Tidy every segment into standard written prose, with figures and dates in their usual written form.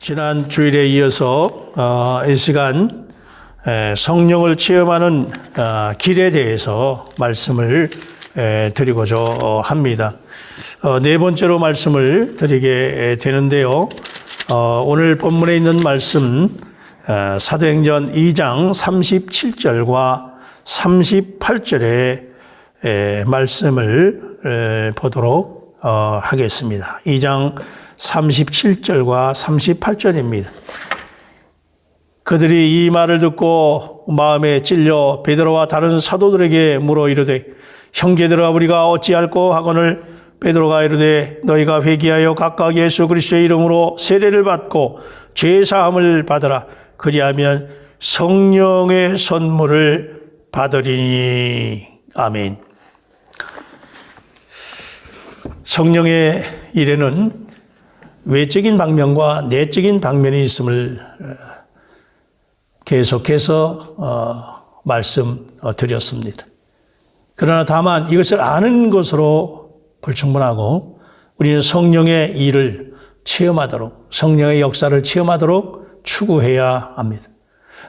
지난 주일에 이어서 이 시간 성령을 체험하는 길에 대해서 말씀을 드리고자 합니다. 네 번째로 말씀을 드리게 되는데요. 오늘 본문에 있는 말씀 사도행전 2장 37절과 38절의 말씀을 보도록 하겠습니다. 2장 37절과 38절입니다. 그들이 이 말을 듣고 마음에 찔려 베드로와 다른 사도들에게 물어 이르되 형제들아 우리가 어찌할꼬 하거늘 베드로가 이르되 너희가 회개하여 각각 예수 그리스도의 이름으로 세례를 받고 죄 사함을 받으라. 그리하면 성령의 선물을 받으리니. 아멘. 성령의 일에는 외적인 방면과 내적인 방면이 있음을 계속해서 말씀드렸습니다. 그러나 다만 이것을 아는 것으로 불충분하고 우리는 성령의 일을 체험하도록, 성령의 역사를 체험하도록 추구해야 합니다.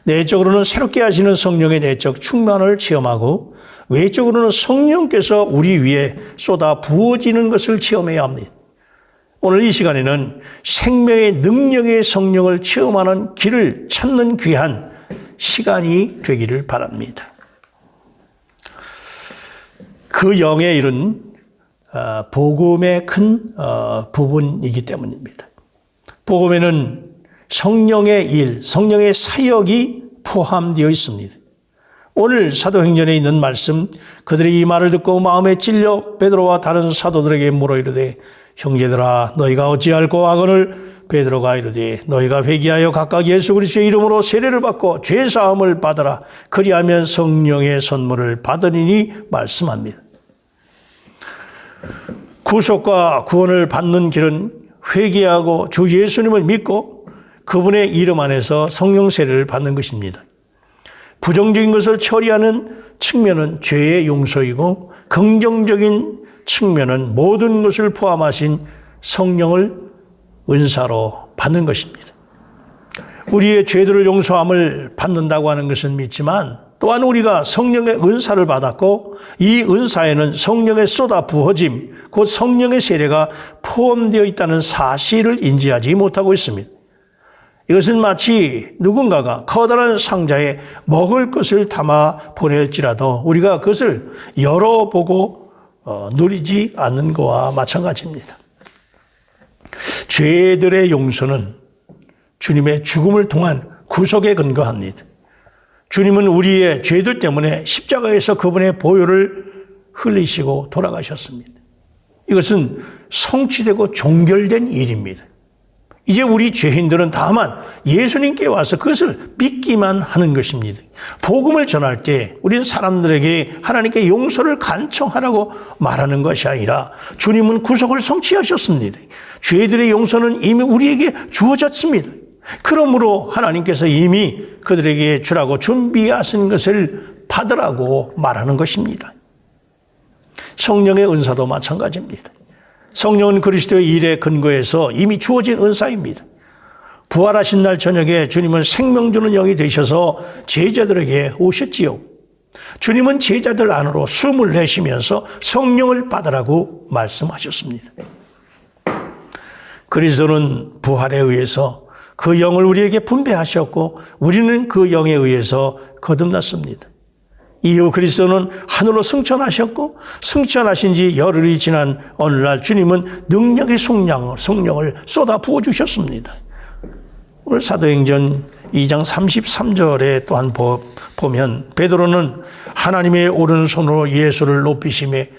내적으로는 새롭게 하시는 성령의 내적 충만을 체험하고 외적으로는 성령께서 우리 위에 쏟아 부어지는 것을 체험해야 합니다. 오늘 이 시간에는 생명의 능력의 성령을 체험하는 길을 찾는 귀한 시간이 되기를 바랍니다. 그 영의 일은 복음의 큰 부분이기 때문입니다. 복음에는 성령의 일, 성령의 사역이 포함되어 있습니다. 오늘 사도행전에 있는 말씀, 그들이 이 말을 듣고 마음에 찔려 베드로와 다른 사도들에게 물어 이르되 형제들아 너희가 어찌할꼬 하거늘 베드로가 이르되 너희가 회개하여 각각 예수 그리스도의 이름으로 세례를 받고 죄 사함을 받으라. 그리하면 성령의 선물을 받으리니 말씀합니다. 구속과 구원을 받는 길은 회개하고 주 예수님을 믿고 그분의 이름 안에서 성령 세례를 받는 것입니다. 부정적인 것을 처리하는 측면은 죄의 용서이고 긍정적인 측면은 모든 것을 포함하신 성령을 은사로 받는 것입니다. 우리의 죄들을 용서함을 받는다고 하는 것은 믿지만 또한 우리가 성령의 은사를 받았고 이 은사에는 성령의 쏟아 부어짐, 곧 성령의 세례가 포함되어 있다는 사실을 인지하지 못하고 있습니다. 이것은 마치 누군가가 커다란 상자에 먹을 것을 담아 보낼지라도 우리가 그것을 열어보고 누리지 않는 것과 마찬가지입니다. 죄들의 용서는 주님의 죽음을 통한 구속에 근거합니다. 주님은 우리의 죄들 때문에 십자가에서 그분의 보혈을 흘리시고 돌아가셨습니다. 이것은 성취되고 종결된 일입니다. 이제 우리 죄인들은 다만 예수님께 와서 그것을 믿기만 하는 것입니다. 복음을 전할 때 우리는 사람들에게 하나님께 용서를 간청하라고 말하는 것이 아니라 주님은 구속을 성취하셨습니다. 죄들의 용서는 이미 우리에게 주어졌습니다. 그러므로 하나님께서 이미 그들에게 주라고 준비하신 것을 받으라고 말하는 것입니다. 성령의 은사도 마찬가지입니다. 성령은 그리스도의 일에 근거해서 이미 주어진 은사입니다. 부활하신 날 저녁에 주님은 생명 주는 영이 되셔서 제자들에게 오셨지요. 주님은 제자들 안으로 숨을 내쉬면서 성령을 받으라고 말씀하셨습니다. 그리스도는 부활에 의해서 그 영을 우리에게 분배하셨고 우리는 그 영에 의해서 거듭났습니다. 이후 그리스도는 하늘로 승천하셨고 승천하신 지 열흘이 지난 어느 날 주님은 능력의 성령을 쏟아 부어주셨습니다. 오늘 사도행전 2장 33절에 또한 보면 베드로는 하나님의 오른손으로 예수를 높이시매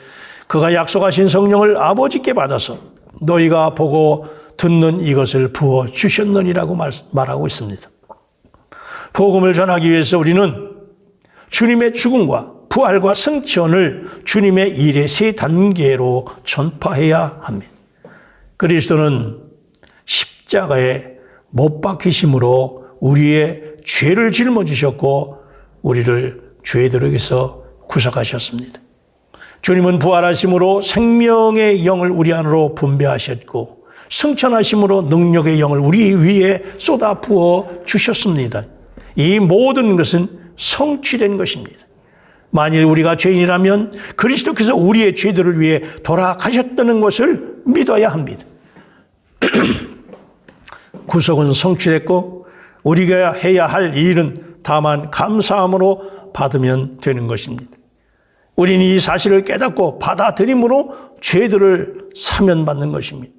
그가 약속하신 성령을 아버지께 받아서 너희가 보고 듣는 이것을 부어주셨느니라고 말하고 있습니다. 복음을 전하기 위해서 우리는 주님의 죽음과 부활과 승천을 주님의 일의 세 단계로 전파해야 합니다. 그리스도는 십자가에 못 박히심으로 우리의 죄를 짊어지셨고 우리를 죄들에게서 구속하셨습니다. 주님은 부활하심으로 생명의 영을 우리 안으로 분배하셨고 승천하심으로 능력의 영을 우리 위에 쏟아 부어 주셨습니다. 이 모든 것은 성취된 것입니다. 만일 우리가 죄인이라면 그리스도께서 우리의 죄들을 위해 돌아가셨다는 것을 믿어야 합니다. 구속은 성취됐고 우리가 해야 할 일은 다만 감사함으로 받으면 되는 것입니다. 우리는 이 사실을 깨닫고 받아들임으로 죄들을 사면받는 것입니다.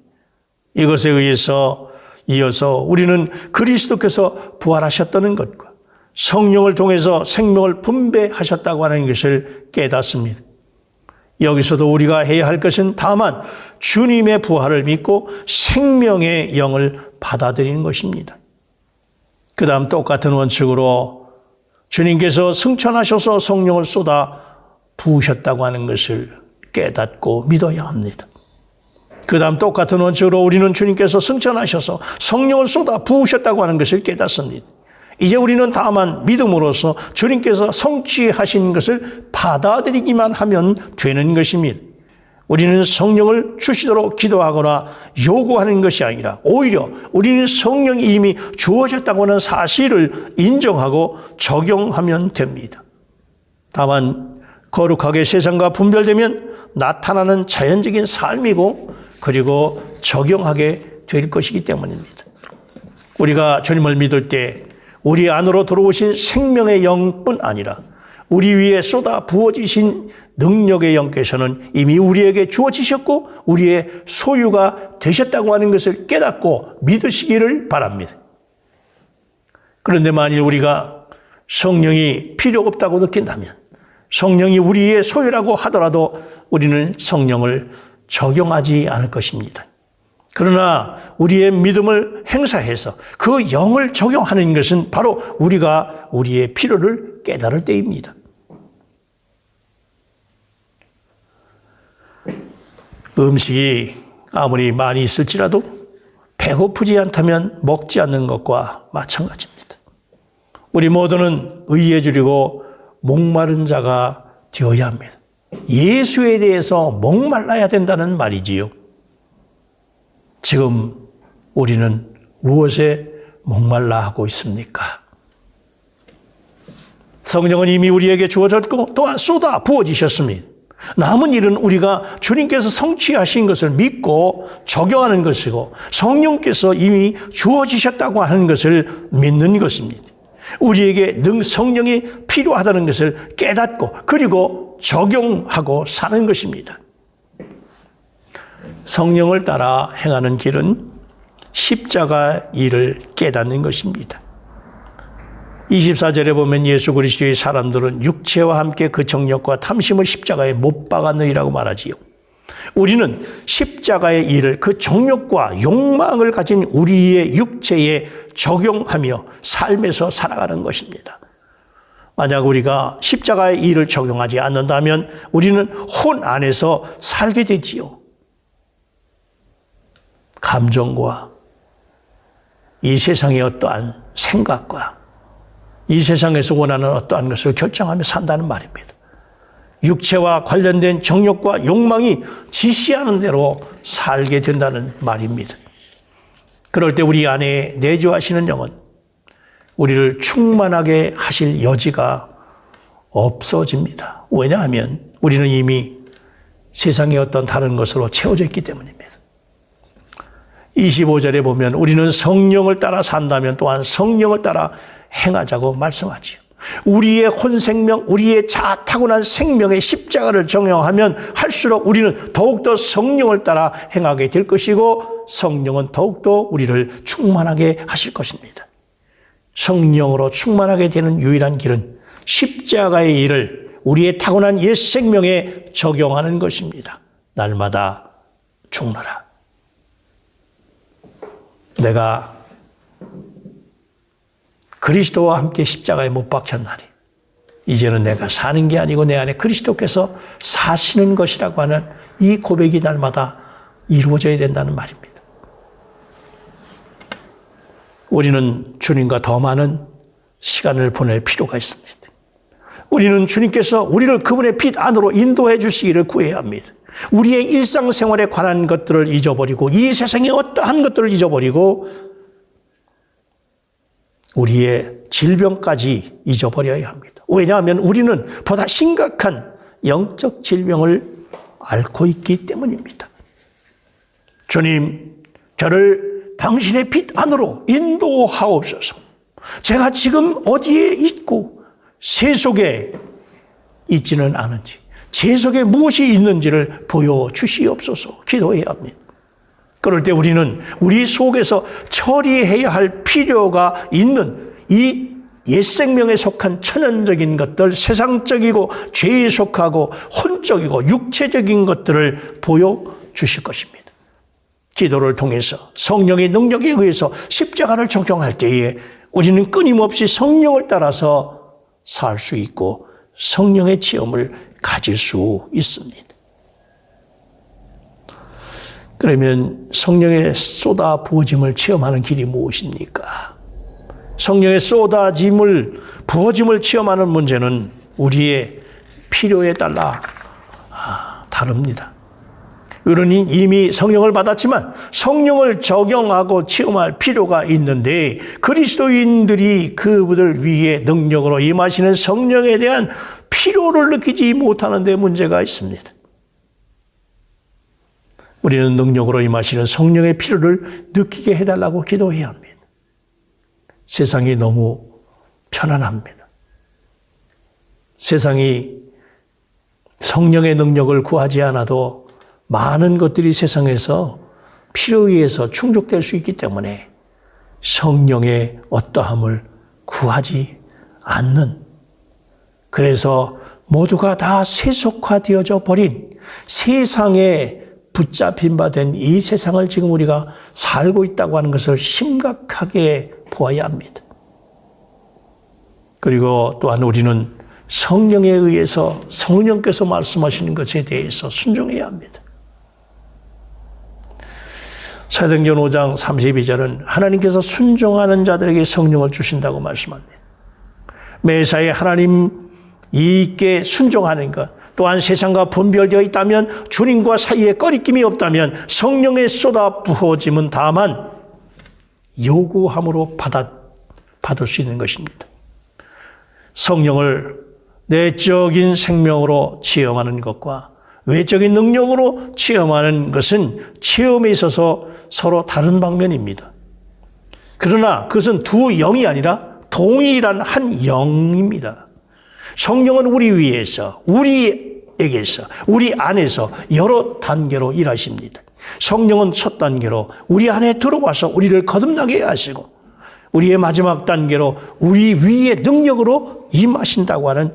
이것에 의해서 이어서 우리는 그리스도께서 부활하셨다는 것과 성령을 통해서 생명을 분배하셨다고 하는 것을 깨닫습니다. 여기서도 우리가 해야 할 것은 다만 주님의 부활을 믿고 생명의 영을 받아들이는 것입니다. 그 다음 똑같은 원칙으로 주님께서 승천하셔서 성령을 쏟아 부으셨다고 하는 것을 깨닫고 믿어야 합니다. 그 다음 똑같은 원칙으로 우리는 주님께서 승천하셔서 성령을 쏟아 부으셨다고 하는 것을 깨닫습니다. 이제 우리는 다만 믿음으로써 주님께서 성취하신 것을 받아들이기만 하면 되는 것입니다. 우리는 성령을 주시도록 기도하거나 요구하는 것이 아니라 오히려 우리는 성령이 이미 주어졌다고 하는 사실을 인정하고 적용하면 됩니다. 다만 거룩하게 세상과 분별되면 나타나는 자연적인 삶이고 그리고 적용하게 될 것이기 때문입니다. 우리가 주님을 믿을 때 우리 안으로 들어오신 생명의 영뿐 아니라 우리 위에 쏟아 부어지신 능력의 영께서는 이미 우리에게 주어지셨고 우리의 소유가 되셨다고 하는 것을 깨닫고 믿으시기를 바랍니다. 그런데 만일 우리가 성령이 필요 없다고 느낀다면 성령이 우리의 소유라고 하더라도 우리는 성령을 적용하지 않을 것입니다. 그러나 우리의 믿음을 행사해서 그 영을 적용하는 것은 바로 우리가 우리의 필요를 깨달을 때입니다. 음식이 아무리 많이 있을지라도 배고프지 않다면 먹지 않는 것과 마찬가지입니다. 우리 모두는 의에 줄이고 목마른 자가 되어야 합니다. 예수에 대해서 목말라야 된다는 말이지요. 지금 우리는 무엇에 목말라 하고 있습니까? 성령은 이미 우리에게 주어졌고 또한 쏟아 부어지셨습니다. 남은 일은 우리가 주님께서 성취하신 것을 믿고 적용하는 것이고 성령께서 이미 주어지셨다고 하는 것을 믿는 것입니다. 우리에게 성령이 필요하다는 것을 깨닫고 그리고 적용하고 사는 것입니다. 성령을 따라 행하는 길은 십자가 일을 깨닫는 것입니다. 24절에 보면 예수 그리스도의 사람들은 육체와 함께 그 정욕과 탐심을 십자가에 못 박았느니라고 말하지요. 우리는 십자가의 일을 그 정욕과 욕망을 가진 우리의 육체에 적용하며 삶에서 살아가는 것입니다. 만약 우리가 십자가의 일을 적용하지 않는다면 우리는 혼 안에서 살게 되지요. 감정과 이 세상의 어떠한 생각과 이 세상에서 원하는 어떠한 것을 결정하며 산다는 말입니다. 육체와 관련된 정욕과 욕망이 지시하는 대로 살게 된다는 말입니다. 그럴 때 우리 안에 내주하시는 영은 우리를 충만하게 하실 여지가 없어집니다. 왜냐하면 우리는 이미 세상의 어떤 다른 것으로 채워져 있기 때문입니다. 25절에 보면 우리는 성령을 따라 산다면 또한 성령을 따라 행하자고 말씀하지요. 우리의 혼생명, 우리의 타고난 생명의 십자가를 적용하면 할수록 우리는 더욱더 성령을 따라 행하게 될 것이고 성령은 더욱더 우리를 충만하게 하실 것입니다. 성령으로 충만하게 되는 유일한 길은 십자가의 일을 우리의 타고난 옛 생명에 적용하는 것입니다. 날마다 죽노라. 내가 그리스도와 함께 십자가에 못 박혔나니 이제는 내가 사는 게 아니고 내 안에 그리스도께서 사시는 것이라고 하는 이 고백이 날마다 이루어져야 된다는 말입니다. 우리는 주님과 더 많은 시간을 보낼 필요가 있습니다. 우리는 주님께서 우리를 그분의 빛 안으로 인도해 주시기를 구해야 합니다. 우리의 일상생활에 관한 것들을 잊어버리고 이 세상의 어떠한 것들을 잊어버리고 우리의 질병까지 잊어버려야 합니다. 왜냐하면 우리는 보다 심각한 영적 질병을 앓고 있기 때문입니다. 주님, 저를 당신의 빛 안으로 인도하옵소서. 제가 지금 어디에 있고 세 속에 있지는 않은지, 제 속에 무엇이 있는지를 보여주시옵소서 기도해야 합니다. 그럴 때 우리는 우리 속에서 처리해야 할 필요가 있는 이 옛 생명에 속한 천연적인 것들, 세상적이고 죄에 속하고 혼적이고 육체적인 것들을 보여주실 것입니다. 기도를 통해서 성령의 능력에 의해서 십자가를 적용할 때에 우리는 끊임없이 성령을 따라서 살 수 있고 성령의 체험을 가질 수 있습니다. 그러면 성령의 쏟아 부어짐을 체험하는 길이 무엇입니까? 성령의 쏟아짐을 부어짐을 체험하는 문제는 우리의 필요에 따라 다릅니다. 의론인 이미 성령을 받았지만 성령을 적용하고 체험할 필요가 있는데 그리스도인들이 그분들 위에 능력으로 임하시는 성령에 대한 필요를 느끼지 못하는 데 문제가 있습니다. 우리는 능력으로 임하시는 성령의 필요를 느끼게 해달라고 기도해야 합니다. 세상이 너무 편안합니다. 세상이 성령의 능력을 구하지 않아도 많은 것들이 세상에서 필요에 의해서 충족될 수 있기 때문에 성령의 어떠함을 구하지 않는, 그래서 모두가 다 세속화되어져 버린 세상에 붙잡힌 바 된 이 세상을 지금 우리가 살고 있다고 하는 것을 심각하게 보아야 합니다. 그리고 또한 우리는 성령에 의해서 성령께서 말씀하시는 것에 대해서 순종해야 합니다. 사도행전 5장 32절은 하나님께서 순종하는 자들에게 성령을 주신다고 말씀합니다. 매사에 하나님 이익에 순종하는 것, 또한 세상과 분별되어 있다면 주님과 사이에 꺼리낌이 없다면 성령의 쏟아 부어짐은 다만 요구함으로 받을 수 있는 것입니다. 성령을 내적인 생명으로 체험하는 것과 외적인 능력으로 체험하는 것은 체험에 있어서 서로 다른 방면입니다. 그러나 그것은 두 영이 아니라 동일한 한 영입니다. 성령은 우리 위에서, 우리에게서, 우리 안에서 여러 단계로 일하십니다. 성령은 첫 단계로 우리 안에 들어와서 우리를 거듭나게 하시고 우리의 마지막 단계로 우리 위에 능력으로 임하신다고 하는,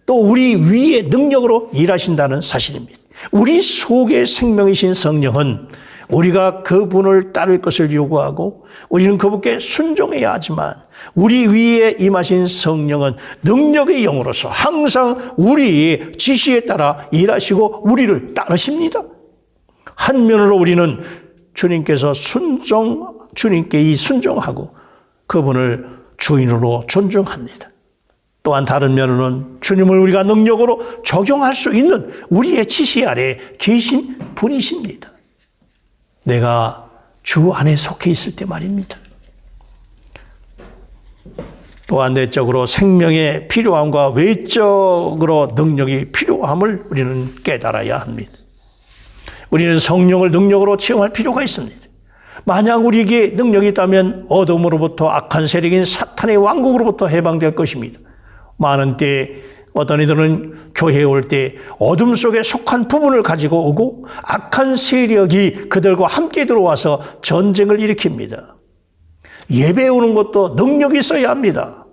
또 우리 위에 능력으로 일하신다는 사실입니다. 우리 속의 생명이신 성령은 우리가 그분을 따를 것을 요구하고 우리는 그분께 순종해야 하지만 우리 위에 임하신 성령은 능력의 영으로서 항상 우리의 지시에 따라 일하시고 우리를 따르십니다. 한면으로 우리는 주님께 순종하고 그분을 주인으로 존중합니다. 또한 다른 면으로는 주님을 우리가 능력으로 적용할 수 있는 우리의 지시 아래 계신 분이십니다. 내가 주 안에 속해 있을 때 말입니다. 또한 내적으로 생명의 필요함과 외적으로 능력이 필요함을 우리는 깨달아야 합니다. 우리는 성령을 능력으로 체험할 필요가 있습니다. 만약 우리에게 능력이 있다면 어둠으로부터 악한 세력인 사탄의 왕국으로부터 해방될 것입니다. 많은 때 어떤 이들은 교회에 올 때 어둠 속에 속한 부분을 가지고 오고 악한 세력이 그들과 함께 들어와서 전쟁을 일으킵니다. 예배 오는 것도 능력이 있어야 합니다.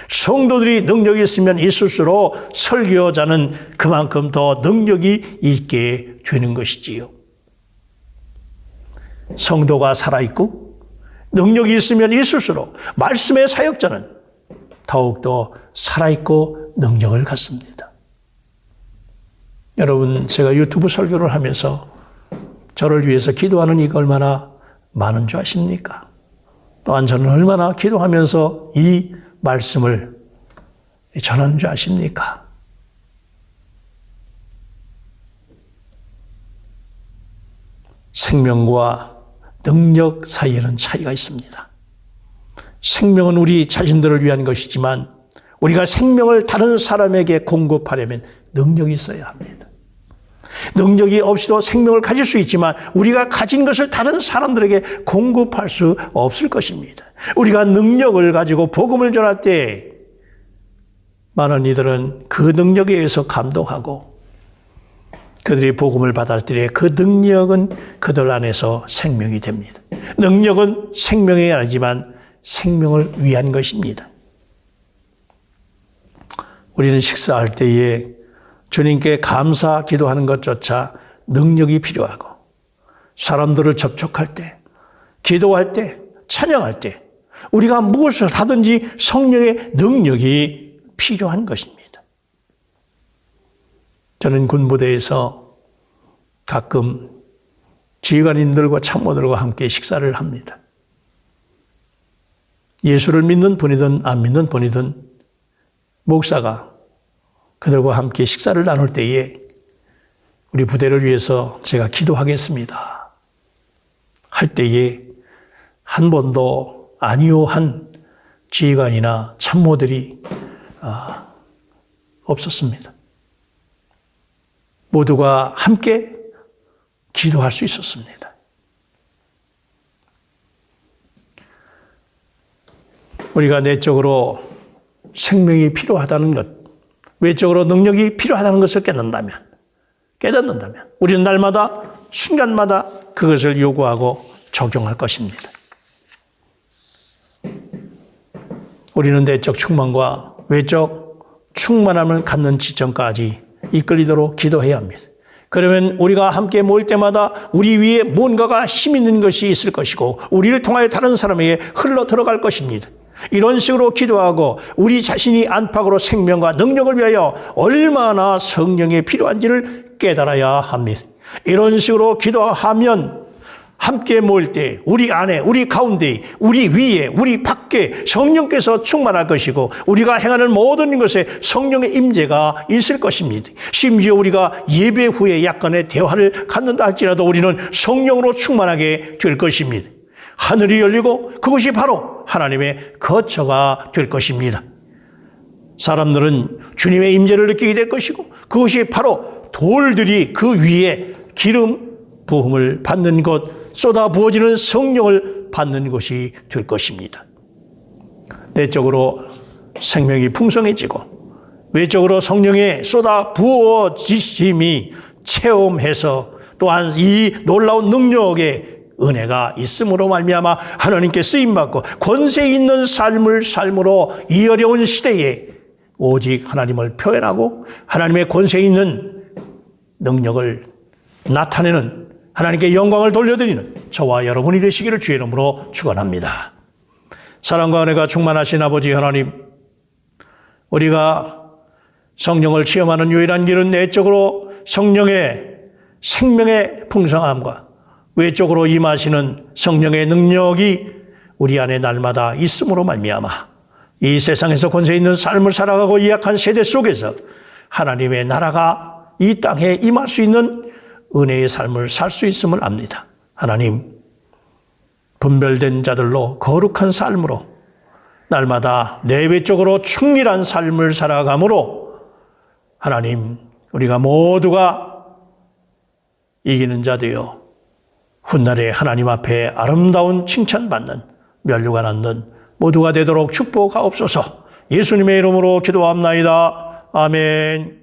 성도들이 능력이 있으면 있을수록 설교자는 그만큼 더 능력이 있게 되는 것이지요. 성도가 살아있고 능력이 있으면 있을수록 말씀의 사역자는 더욱더 살아있고 능력을 갖습니다. 여러분, 제가 유튜브 설교를 하면서 저를 위해서 기도하는 이가 얼마나 많은 줄 아십니까? 또한 저는 얼마나 기도하면서 이 말씀을 전하는 줄 아십니까? 생명과 능력 사이에는 차이가 있습니다. 생명은 우리 자신들을 위한 것이지만 우리가 생명을 다른 사람에게 공급하려면 능력이 있어야 합니다. 능력이 없이도 생명을 가질 수 있지만 우리가 가진 것을 다른 사람들에게 공급할 수 없을 것입니다. 우리가 능력을 가지고 복음을 전할 때 많은 이들은 그 능력에 의해서 감동하고 그들이 복음을 받을 때 그 능력은 그들 안에서 생명이 됩니다. 능력은 생명이 아니지만 생명을 위한 것입니다. 우리는 식사할 때에 주님께 감사 기도하는 것조차 능력이 필요하고 사람들을 접촉할 때, 기도할 때, 찬양할 때 우리가 무엇을 하든지 성령의 능력이 필요한 것입니다. 저는 군부대에서 가끔 지휘관님들과 참모들과 함께 식사를 합니다. 예수를 믿는 분이든 안 믿는 분이든 목사가 그들과 함께 식사를 나눌 때에 우리 부대를 위해서 제가 기도하겠습니다 할 때에 한 번도 아니요 한 지휘관이나 참모들이 없었습니다. 모두가 함께 기도할 수 있었습니다. 우리가 내적으로 생명이 필요하다는 것, 외적으로 능력이 필요하다는 것을 깨닫는다면 우리는 날마다 순간마다 그것을 요구하고 적용할 것입니다. 우리는 내적 충만과 외적 충만함을 갖는 지점까지 이끌리도록 기도해야 합니다. 그러면 우리가 함께 모일 때마다 우리 위에 뭔가가 힘 있는 것이 있을 것이고 우리를 통하여 다른 사람에게 흘러 들어갈 것입니다. 이런 식으로 기도하고 우리 자신이 안팎으로 생명과 능력을 위하여 얼마나 성령이 필요한지를 깨달아야 합니다. 이런 식으로 기도하면 함께 모일 때 우리 안에, 우리 가운데, 우리 위에, 우리 밖에 성령께서 충만할 것이고 우리가 행하는 모든 것에 성령의 임재가 있을 것입니다. 심지어 우리가 예배 후에 약간의 대화를 갖는다 할지라도 우리는 성령으로 충만하게 될 것입니다. 하늘이 열리고 그것이 바로 하나님의 거처가 될 것입니다. 사람들은 주님의 임재를 느끼게 될 것이고 그것이 바로 돌들이 그 위에 기름 부음을 받는 것, 쏟아 부어지는 성령을 받는 것이 될 것입니다. 내적으로 생명이 풍성해지고 외적으로 성령의 쏟아 부어지심이 체험해서 또한 이 놀라운 능력의 은혜가 있음으로 말미암아 하나님께 쓰임받고 권세 있는 삶으로 이 어려운 시대에 오직 하나님을 표현하고 하나님의 권세 있는 능력을 나타내는 하나님께 영광을 돌려드리는 저와 여러분이 되시기를 주의 이름으로 축원합니다. 사랑과 은혜가 충만하신 아버지 하나님, 우리가 성령을 체험하는 유일한 길은 내적으로 성령의 생명의 풍성함과 외적으로 임하시는 성령의 능력이 우리 안에 날마다 있음으로 말미암아 이 세상에서 권세 있는 삶을 살아가고 이 약한 세대 속에서 하나님의 나라가 이 땅에 임할 수 있는 은혜의 삶을 살 수 있음을 압니다. 하나님, 분별된 자들로 거룩한 삶으로 날마다 내외적으로 충실한 삶을 살아가므로 하나님, 우리가 모두가 이기는 자 되어 훗날에 하나님 앞에 아름다운 칭찬받는 면류관 얻는 모두가 되도록 축복하옵소서. 예수님의 이름으로 기도합나이다. 아멘.